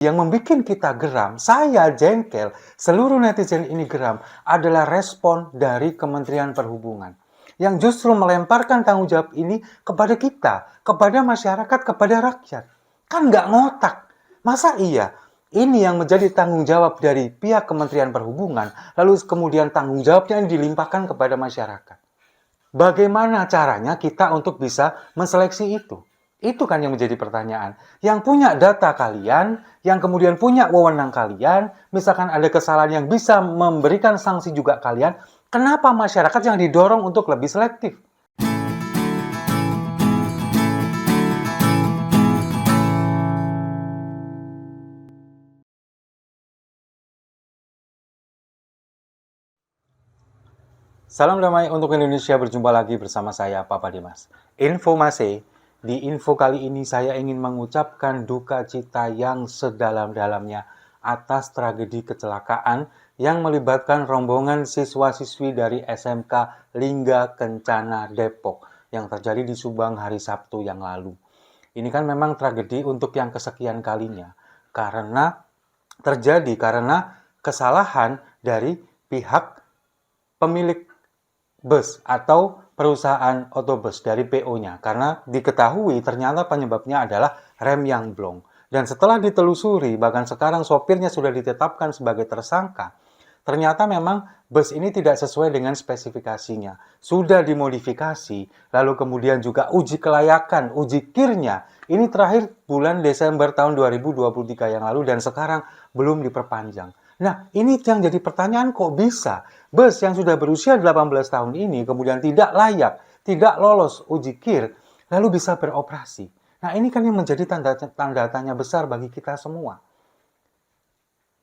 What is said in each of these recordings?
Yang membuat kita geram, saya jengkel, seluruh netizen ini geram, adalah respon dari Kementerian Perhubungan. Yang justru melemparkan tanggung jawab ini kepada kita, kepada masyarakat, kepada rakyat. Kan nggak ngotak. Masa iya? Ini yang menjadi tanggung jawab dari pihak Kementerian Perhubungan, lalu kemudian tanggung jawabnya dilimpahkan kepada masyarakat. Bagaimana caranya kita untuk bisa menseleksi itu? Itu kan yang menjadi pertanyaan. Yang punya data kalian, yang kemudian punya wewenang kalian, misalkan ada kesalahan yang bisa memberikan sanksi juga kalian, kenapa masyarakat yang didorong untuk lebih selektif? Salam damai untuk Indonesia, berjumpa lagi bersama saya, Papa Dimas. Informasi, di info kali ini saya ingin mengucapkan duka cita yang sedalam-dalamnya atas tragedi kecelakaan yang melibatkan rombongan siswa-siswi dari SMK Lingga Kencana Depok yang terjadi di Subang hari Sabtu yang lalu. Ini kan memang tragedi untuk yang kesekian kalinya, karena kesalahan dari pihak pemilik bus atau perusahaan otobus dari PO-nya, karena diketahui ternyata penyebabnya adalah rem yang blong. Dan setelah ditelusuri, bahkan sekarang sopirnya sudah ditetapkan sebagai tersangka, ternyata memang bus ini tidak sesuai dengan spesifikasinya. Sudah dimodifikasi, lalu kemudian juga uji kelayakan, uji kirnya. Ini terakhir bulan Desember tahun 2023 yang lalu dan sekarang belum diperpanjang. Nah, ini yang jadi pertanyaan, kok bisa bus yang sudah berusia 18 tahun ini kemudian tidak layak, tidak lolos uji KIR, lalu bisa beroperasi. Nah, ini kan yang menjadi tanda tanya besar bagi kita semua.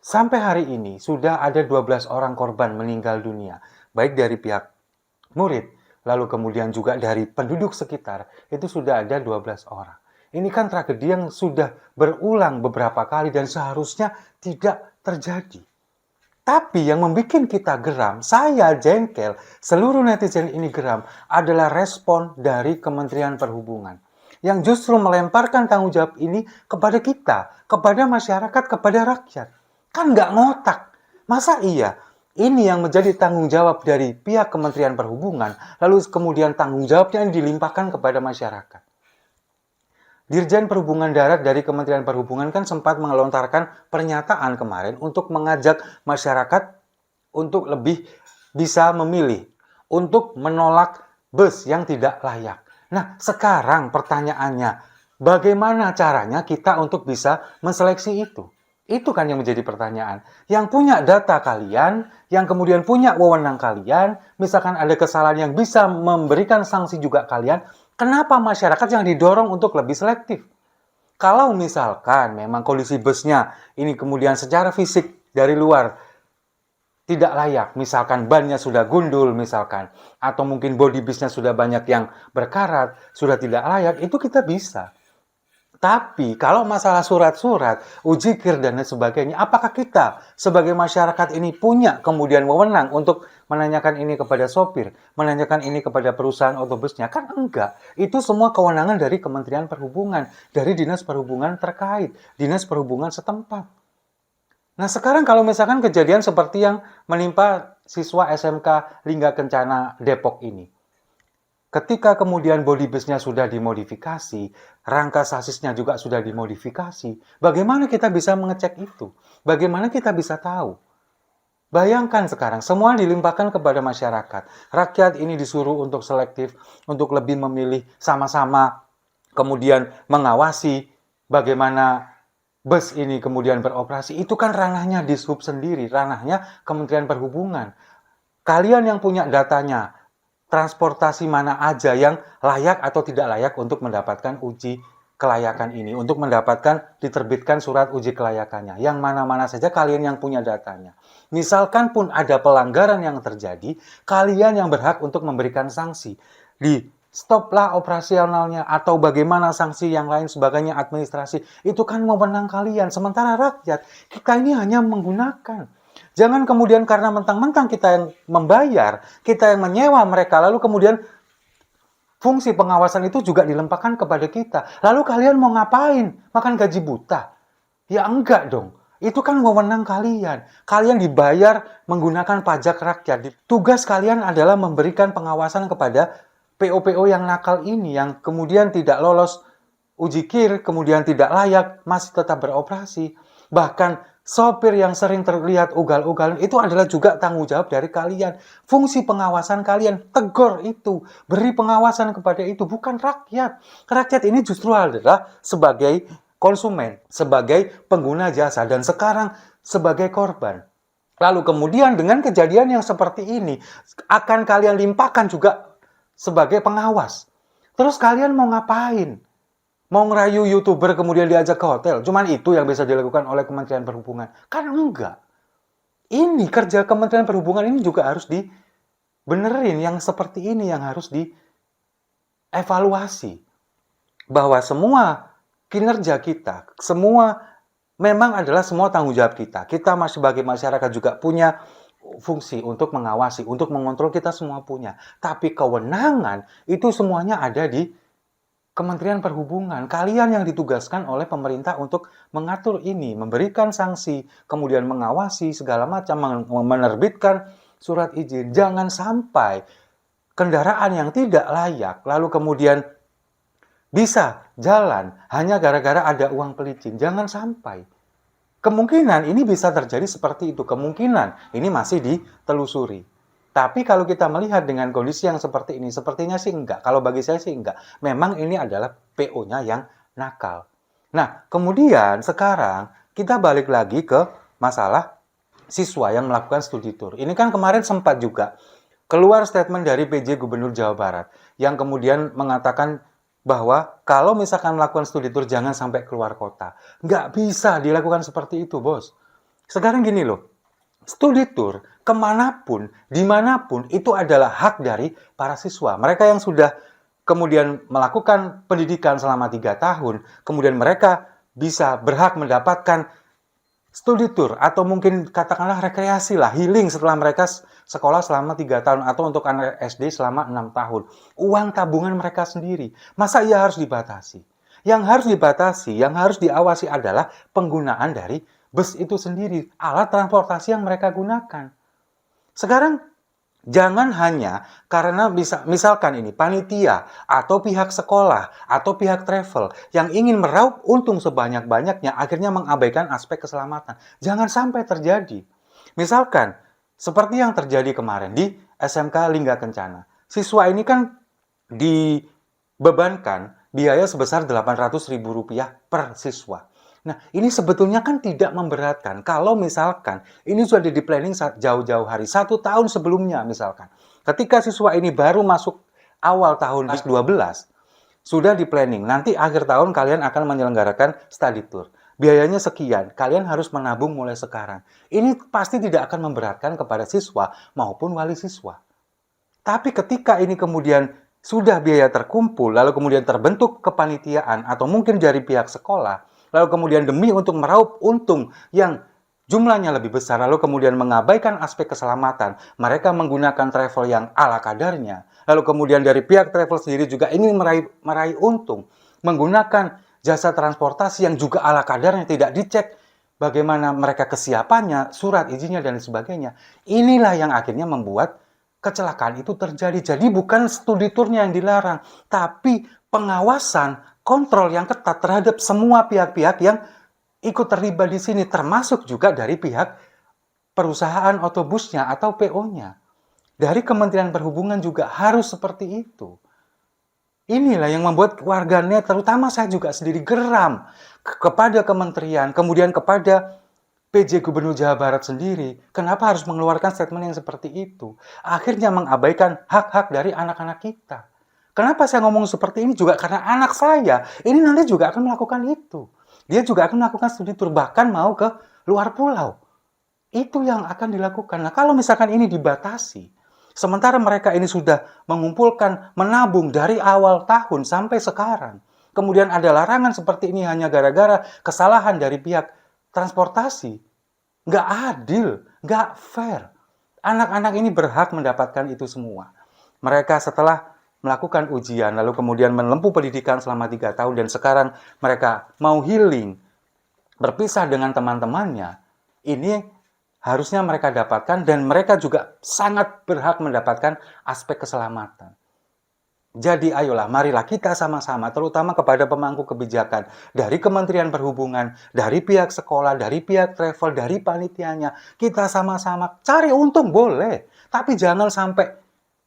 Sampai hari ini sudah ada 12 orang korban meninggal dunia, baik dari pihak murid, lalu kemudian juga dari penduduk sekitar, itu sudah ada 12 orang. Ini kan tragedi yang sudah berulang beberapa kali dan seharusnya tidak terjadi. Tapi yang membuat kita geram, saya jengkel, seluruh netizen ini geram, adalah respon dari Kementerian Perhubungan. Yang justru melemparkan tanggung jawab ini kepada kita, kepada masyarakat, kepada rakyat. Kan nggak ngotak. Masa iya? Ini yang menjadi tanggung jawab dari pihak Kementerian Perhubungan, lalu kemudian tanggung jawabnya dilimpahkan kepada masyarakat. Dirjen Perhubungan Darat dari Kementerian Perhubungan kan sempat melontarkan pernyataan kemarin untuk mengajak masyarakat untuk lebih bisa memilih, untuk menolak bus yang tidak layak. Nah, sekarang pertanyaannya, bagaimana caranya kita untuk bisa menseleksi itu? Itu kan yang menjadi pertanyaan. Yang punya data kalian, yang kemudian punya wewenang kalian, misalkan ada kesalahan yang bisa memberikan sanksi juga kalian, kenapa masyarakat yang didorong untuk lebih selektif? Kalau misalkan memang kondisi busnya ini kemudian secara fisik dari luar tidak layak, misalkan bannya sudah gundul misalkan, atau mungkin body busnya sudah banyak yang berkarat, sudah tidak layak, itu kita bisa. Tapi kalau masalah surat-surat, uji KIR dan lain sebagainya, apakah kita sebagai masyarakat ini punya kemudian wewenang untuk menanyakan ini kepada sopir, menanyakan ini kepada perusahaan otobusnya? Kan enggak. Itu semua kewenangan dari Kementerian Perhubungan, dari Dinas Perhubungan terkait, Dinas Perhubungan setempat. Nah, sekarang kalau misalkan kejadian seperti yang menimpa siswa SMK Lingga Kencana Depok ini, ketika kemudian body busnya sudah dimodifikasi, rangka sasisnya juga sudah dimodifikasi, bagaimana kita bisa mengecek itu? Bagaimana kita bisa tahu? Bayangkan sekarang, semua dilimpahkan kepada masyarakat. Rakyat ini disuruh untuk selektif, untuk lebih memilih sama-sama, kemudian mengawasi bagaimana bus ini kemudian beroperasi. Itu kan ranahnya Dishub sendiri, ranahnya Kementerian Perhubungan. Kalian yang punya datanya, transportasi mana aja yang layak atau tidak layak untuk mendapatkan uji kelayakan ini, untuk mendapatkan diterbitkan surat uji kelayakannya. Yang mana-mana saja kalian yang punya datanya. Misalkan pun ada pelanggaran yang terjadi, kalian yang berhak untuk memberikan sanksi. Di stoplah operasionalnya atau bagaimana sanksi yang lain sebagainya administrasi, itu kan wewenang kalian. Sementara rakyat, kita ini hanya menggunakan. Jangan kemudian karena mentang-mentang kita yang membayar, kita yang menyewa mereka, lalu kemudian fungsi pengawasan itu juga dilempahkan kepada kita. Lalu kalian mau ngapain? Makan gaji buta? Ya enggak dong. Itu kan wewenang kalian. Kalian dibayar menggunakan pajak rakyat. Tugas kalian adalah memberikan pengawasan kepada PO-PO yang nakal ini, yang kemudian tidak lolos uji KIR, kemudian tidak layak, masih tetap beroperasi. Bahkan sopir yang sering terlihat ugal-ugalan itu adalah juga tanggung jawab dari kalian. Fungsi pengawasan kalian, tegur itu, beri pengawasan kepada itu, bukan rakyat. Rakyat ini justru adalah sebagai konsumen, sebagai pengguna jasa, dan sekarang sebagai korban. Lalu kemudian dengan kejadian yang seperti ini, akan kalian limpahkan juga sebagai pengawas. Terus kalian mau ngapain? Mau ngerayu YouTuber kemudian diajak ke hotel? Cuman itu yang bisa dilakukan oleh Kementerian Perhubungan? Kan enggak. Ini kerja Kementerian Perhubungan ini juga harus dibenerin. Yang seperti ini yang harus dievaluasi. Bahwa semua kinerja kita, semua memang adalah semua tanggung jawab kita. Kita sebagai masyarakat juga punya fungsi untuk mengawasi, untuk mengontrol, kita semua punya. Tapi kewenangan itu semuanya ada di Kementerian Perhubungan. Kalian yang ditugaskan oleh pemerintah untuk mengatur ini, memberikan sanksi, kemudian mengawasi segala macam, menerbitkan surat izin. Jangan sampai kendaraan yang tidak layak, lalu kemudian bisa jalan hanya gara-gara ada uang pelicin. Jangan sampai. Kemungkinan ini bisa terjadi seperti itu. Kemungkinan ini masih ditelusuri. Tapi kalau kita melihat dengan kondisi yang seperti ini, sepertinya sih enggak. Kalau bagi saya sih enggak. Memang ini adalah PO-nya yang nakal. Nah, kemudian sekarang kita balik lagi ke masalah siswa yang melakukan studi tour. Ini kan kemarin sempat juga keluar statement dari PJ Gubernur Jawa Barat yang kemudian mengatakan bahwa kalau misalkan melakukan studi tour jangan sampai keluar kota. Nggak bisa dilakukan seperti itu, bos. Sekarang gini loh, studi tour kemanapun, dimanapun, itu adalah hak dari para siswa. Mereka yang sudah kemudian melakukan pendidikan selama 3 tahun, kemudian mereka bisa berhak mendapatkan studi tour, atau mungkin katakanlah rekreasi lah, healing setelah mereka sekolah selama 3 tahun, atau untuk anak SD selama 6 tahun. Uang tabungan mereka sendiri. Masa ia harus dibatasi? Yang harus dibatasi, yang harus diawasi adalah penggunaan dari bus itu sendiri, alat transportasi yang mereka gunakan. Sekarang jangan hanya karena misalkan ini panitia atau pihak sekolah atau pihak travel yang ingin meraup untung sebanyak-banyaknya akhirnya mengabaikan aspek keselamatan. Jangan sampai terjadi. Misalkan seperti yang terjadi kemarin di SMK Lingga Kencana. Siswa ini kan dibebankan biaya sebesar Rp800.000 per siswa. Nah, ini sebetulnya kan tidak memberatkan kalau misalkan ini sudah di planning jauh-jauh hari, 1 tahun sebelumnya misalkan. Ketika siswa ini baru masuk awal tahun 2012, sudah di planning, nanti akhir tahun kalian akan menyelenggarakan study tour. Biayanya sekian, kalian harus menabung mulai sekarang. Ini pasti tidak akan memberatkan kepada siswa maupun wali siswa. Tapi ketika ini kemudian sudah biaya terkumpul, lalu kemudian terbentuk kepanitiaan atau mungkin dari pihak sekolah, lalu kemudian demi untuk meraup untung yang jumlahnya lebih besar, lalu kemudian mengabaikan aspek keselamatan, mereka menggunakan travel yang ala kadarnya, lalu kemudian dari pihak travel sendiri juga ingin meraih untung, menggunakan jasa transportasi yang juga ala kadarnya, tidak dicek bagaimana mereka kesiapannya, surat izinnya, dan sebagainya. Inilah yang akhirnya membuat kecelakaan itu terjadi. Jadi bukan studi tournya yang dilarang, tapi pengawasan, kontrol yang ketat terhadap semua pihak-pihak yang ikut terlibat di sini, termasuk juga dari pihak perusahaan otobusnya atau PO-nya. Dari Kementerian Perhubungan juga harus seperti itu. Inilah yang membuat warganet, terutama saya juga sendiri, geram kepada kementerian, kemudian kepada PJ Gubernur Jawa Barat sendiri. Kenapa harus mengeluarkan statement yang seperti itu? Akhirnya mengabaikan hak-hak dari anak-anak kita. Kenapa saya ngomong seperti ini juga? Karena anak saya ini nanti juga akan melakukan itu. Dia juga akan melakukan studi tour, bahkan mau ke luar pulau. Itu yang akan dilakukan. Nah, kalau misalkan ini dibatasi, sementara mereka ini sudah mengumpulkan, menabung dari awal tahun sampai sekarang, kemudian ada larangan seperti ini hanya gara-gara kesalahan dari pihak transportasi, nggak adil, nggak fair. Anak-anak ini berhak mendapatkan itu semua. Mereka setelah melakukan ujian, lalu kemudian menempuh pendidikan selama 3 tahun, dan sekarang mereka mau healing, berpisah dengan teman-temannya, ini harusnya mereka dapatkan dan mereka juga sangat berhak mendapatkan aspek keselamatan. Jadi ayolah, marilah kita sama-sama, terutama kepada pemangku kebijakan, dari Kementerian Perhubungan, dari pihak sekolah, dari pihak travel, dari panitianya, kita sama-sama cari untung boleh, tapi jangan sampai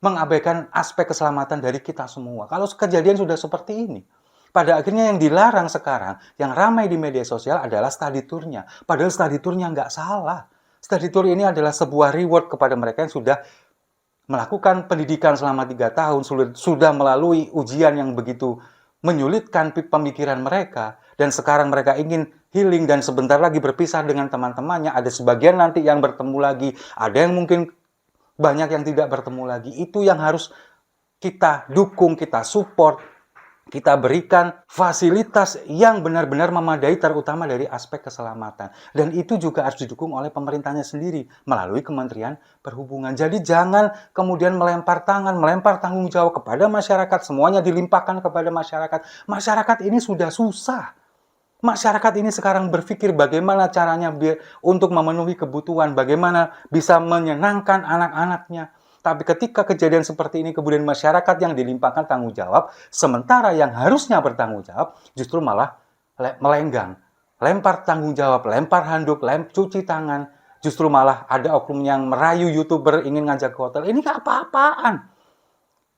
mengabaikan aspek keselamatan dari kita semua. Kalau kejadian sudah seperti ini, pada akhirnya yang dilarang sekarang, yang ramai di media sosial adalah study tour-nya. Padahal study tour-nya nggak salah. Study tour ini adalah sebuah reward kepada mereka yang sudah melakukan pendidikan selama 3 tahun, sudah melalui ujian yang begitu menyulitkan pemikiran mereka, dan sekarang mereka ingin healing dan sebentar lagi berpisah dengan teman-temannya. Ada sebagian nanti yang bertemu lagi, ada yang mungkin banyak yang tidak bertemu lagi. Itu yang harus kita dukung, kita support, kita berikan fasilitas yang benar-benar memadai, terutama dari aspek keselamatan. Dan itu juga harus didukung oleh pemerintahnya sendiri melalui Kementerian Perhubungan. Jadi jangan kemudian melempar tangan, melempar tanggung jawab kepada masyarakat, semuanya dilimpahkan kepada masyarakat. Masyarakat ini sudah susah. Masyarakat ini sekarang berpikir bagaimana caranya untuk memenuhi kebutuhan, bagaimana bisa menyenangkan anak-anaknya. Tapi ketika kejadian seperti ini kemudian masyarakat yang dilimpahkan tanggung jawab, sementara yang harusnya bertanggung jawab justru malah melenggang. Lempar tanggung jawab, lempar handuk, cuci tangan. Justru malah ada oknum yang merayu YouTuber ingin ngajak ke hotel. Ini apa-apaan.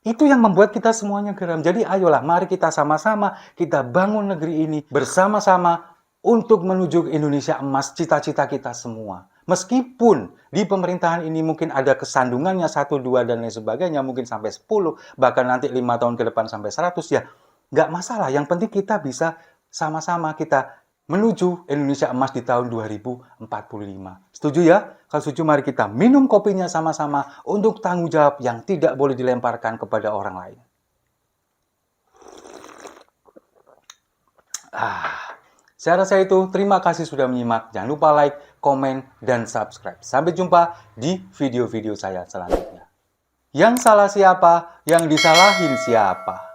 Itu yang membuat kita semuanya geram. Jadi ayolah, mari kita sama-sama, kita bangun negeri ini bersama-sama untuk menuju Indonesia emas, cita-cita kita semua. Meskipun di pemerintahan ini mungkin ada kesandungannya 1, 2, dan lain sebagainya, mungkin sampai 10, bahkan nanti 5 tahun ke depan sampai 100, ya nggak masalah. Yang penting kita bisa sama-sama kita menuju Indonesia emas di tahun 2045. Setuju ya? Kalau setuju, mari kita minum kopinya sama-sama untuk tanggung jawab yang tidak boleh dilemparkan kepada orang lain. Saya rasa itu. Terima kasih sudah menyimak. Jangan lupa like, komen, dan subscribe. Sampai jumpa di video-video saya selanjutnya. Yang salah siapa? Yang disalahin siapa?